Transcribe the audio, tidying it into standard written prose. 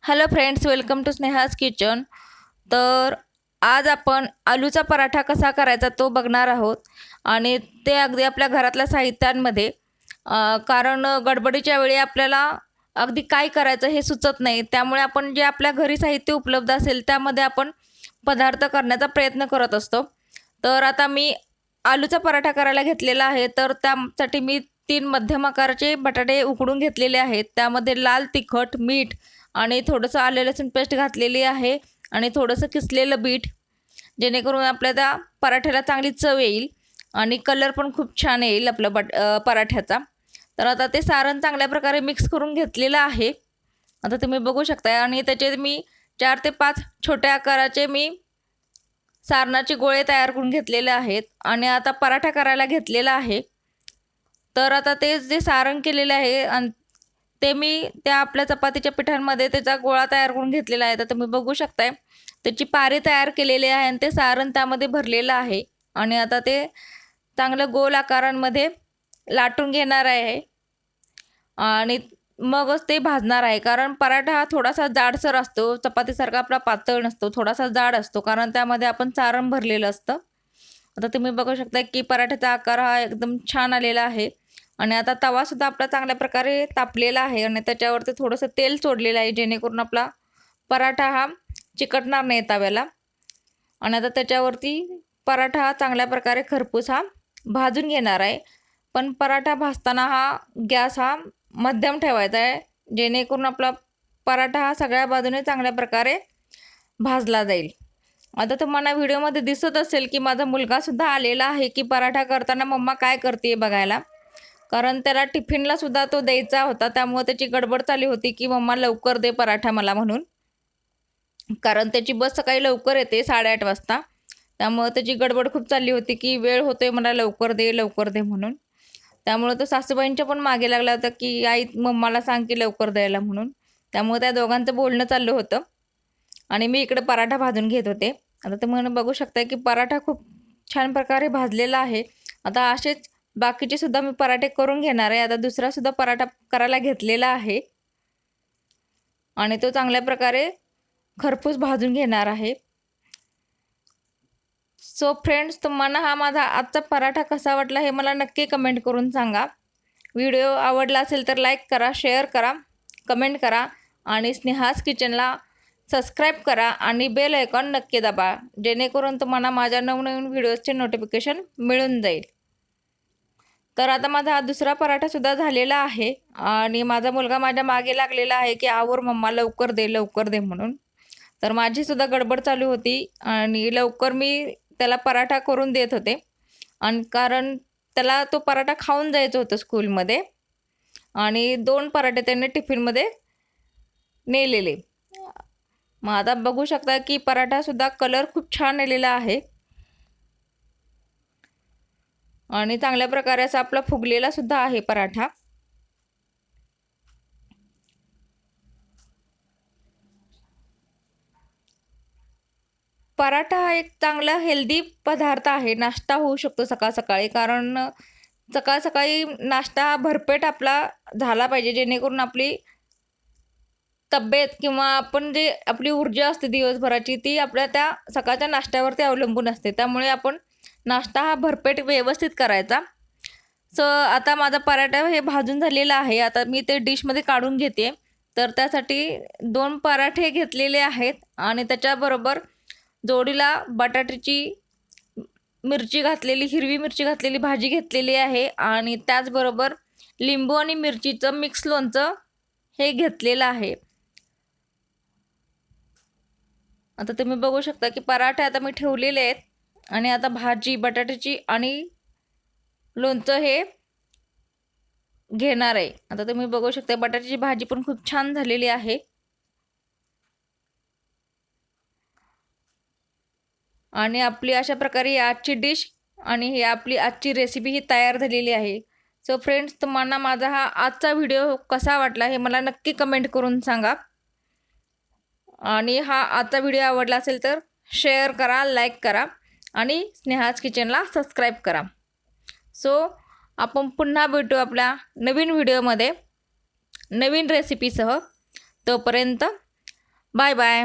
Hello friends, welcome to Sneha's kitchen. तर आज आपण आलूचा पराठा कसा करायचा तो बघणार आहोत आणि ते अगदी आपल्या घरातल्या साहित्यांमध्ये कारण गडबडीच्या वेळी आपल्याला अगदी काय करायचं हे सुचत नाही, त्यामुळे आपण जे आपल्या घरी साहित्य उपलब्ध असेल त्यामध्ये आपण पदार्थ करण्याचा प्रयत्न करत असतो। तर आता मी आलूचा पराठा करायला घेतलेला आहे, तर त्यासाठी मी 3 मध्यम आकाराचे बटाटे उकडून घेतलेले आहेत। त्यामध्ये लाल तिखट, मीठ आणि थोडंसं आलं लसूण पेस्ट घातलेली आहे आणि थोडंसं किसलेलं बीट, जेणेकरून आपल्या त्या पराठ्याला चांगली चव येईल आणि कलर पण खूप छान येईल आपल्या पराठ्याचा। तर आता ते सारण चांगल्या प्रकारे मिक्स करून घेतलेलं आहे, आता तुम्ही बघू शकता। आणि त्याचे मी 4 ते 5 छोट्या आकाराचे मी सारणाचे गोळे तयार करून घेतलेले आहेत आणि आता पराठा करायला घेतलेला आहे। तर आता ते जे सारण केलेले आहे आणि ते मी त्या आपल्या चपातीच्या पिठांमध्ये त्याचा गोळा तयार करून घेतलेला आहे। तर तुम्ही बघू शकताय त्याची पारी तयार केलेली आहे आणि ते सारण त्यामध्ये भरलेलं आहे आणि आता ते चांगलं गोल आकारांमध्ये लाटून घेणार आहे आणि मगच ते भाजणार आहे। कारण पराठा हा थोडासा जाडसर असतो, चपातीसारखा आपला पातळ नसतो, थोडासा जाड असतो, कारण त्यामध्ये आपण सारण भरलेलं असतं। आता तुम्ही बघू शकता की पराठ्याचा आकार हा एकदम छान आलेला आहे आणि आता तवासुद्धा आपला चांगल्या प्रकारे तापलेला आहे आणि त्याच्यावरती थोडंसं तेल सोडलेलं आहे, जेणेकरून आपला पराठा हा चिकटणार नाही तव्याला। आणि आता त्याच्यावरती पराठा हा चांगल्या प्रकारे खरपूस हा भाजून घेणार आहे। पण पराठा भाजताना हा गॅस हा मध्यम ठेवायचा आहे, जेणेकरून आपला पराठा हा सगळ्या बाजूने चांगल्या प्रकारे भाजला जाईल। आता तुम्हाला व्हिडिओमध्ये दिसत असेल की माझा मुलगासुद्धा आलेला आहे की पराठा करताना मम्मा काय करते बघायला, कारण त्याला टिफिनला सुद्धा तो द्यायचा होता, त्यामुळे त्याची गडबड चालली होती की मम्मा लवकर दे पराठा मला म्हणून। कारण त्याची बस सकाळी लवकर येते 8:30 वाजता, त्यामुळे त्याची गडबड खूप चालली होती की वेळ होतोय मला, लवकर दे म्हणून। त्यामुळे तो सासूबाईंच्या पण मागे लागला होता की आई मम्माला सांग की लवकर द्यायला म्हणून। त्यामुळे त्या दोघांचं बोलणं चाललं होतं आणि मी इकडे पराठा भाजून घेत होते। आता तुम्ही बघू शकता की पराठा खूप छान प्रकारे भाजलेला आहे। आता असेच बाकीचे सुद्धा मी पराठे करून घेणार आहे। आता दुसरा सुद्धा पराठा करायला घेतलेला आहे आणि तो चांगल्या प्रकारे खरपूस भाजून घेणार आहे। सो फ्रेंड्स, तुम्हाला हा माझा आजचा पराठा कसा वाटला हे मला नक्की कमेंट करून सांगा। व्हिडिओ आवडला असेल तर लाईक करा, शेअर करा, कमेंट करा आणि स्नेहाज किचनला सबस्क्राईब करा आणि बेल आयकॉन नक्की दाबा, जेणेकरून तुम्हाला माझ्या नवनवीन व्हिडिओजचे नोटिफिकेशन मिळून जाईल। तर आता माझा हा दुसरा पराठासुद्धा झालेला आहे आणि माझा मुलगा माझ्या मागे लागलेला आहे की आवर मम्मा लवकर दे म्हणून। तर माझीसुद्धा गडबड चालू होती आणि लवकर मी त्याला पराठा करून देत होते आणि कारण त्याला तो पराठा खाऊन जायचं होतं स्कूलमध्ये आणि 2 पराठे त्याने टिफिनमध्ये नेलेले। मग आता बघू शकता की पराठासुद्धा कलर खूप छान आलेला आहे आणि चांगल्या प्रकारे असा आपला फुगलेला सुद्धा आहे पराठा। पराठा हा एक चांगला हेल्दी पदार्थ आहे, नाश्ता होऊ शकतो सकाळ सकाळी, कारण सकाळ सकाळी नाश्ता हा भरपेट आपला झाला पाहिजे, जेणेकरून आपली तब्येत किंवा आपण जे आपली ऊर्जा असते दिवसभराची ती आपल्या त्या सकाळच्या नाश्त्यावरती अवलंबून असते, त्यामुळे आपण नाश्ता हा भरपेट व्यवस्थित करायचा। सो आता माझा पराठा हे भाजून झालेला आहे, आता मी ते डिशमध्ये काढून घेते। तर त्यासाठी 2 पराठे घेतलेले आहेत आणि त्याच्याबरोबर जोडीला बटाट्याची मिरची घातलेली, हिरवी मिरची घातलेली भाजी घेतलेली आहे आणि त्याचबरोबर लिंबू आणि मिरचीचं मिक्स लोणचं हे घेतलेलं आहे। आता तुम्ही बघू शकता की पराठे आता मी ठेवलेले आहेत आणि आता भाजी बटाट्याची आणि लोणचं हे घेणार आहे। आता तुम्ही बघू शकता बटाट्याची भाजी पण खूप छान झालेली आहे आणि आपली अशा प्रकारे आजची डिश आणि ही आपली आजची रेसिपी ही तयार झालेली आहे। सो फ्रेंड्स, तुम्हाला माझा हा आजचा व्हिडिओ कसा वाटला हे मला नक्की कमेंट करून सांगा आणि हा आजचा व्हिडिओ आवडला असेल तर शेअर करा, लाईक करा आणि स्नेहाज किचनला सबस्क्राईब करा। सो आपण पुन्हा भेटू आपल्या नवीन व्हिडिओमध्ये नवीन रेसिपीसह। तोपर्यंत बाय बाय.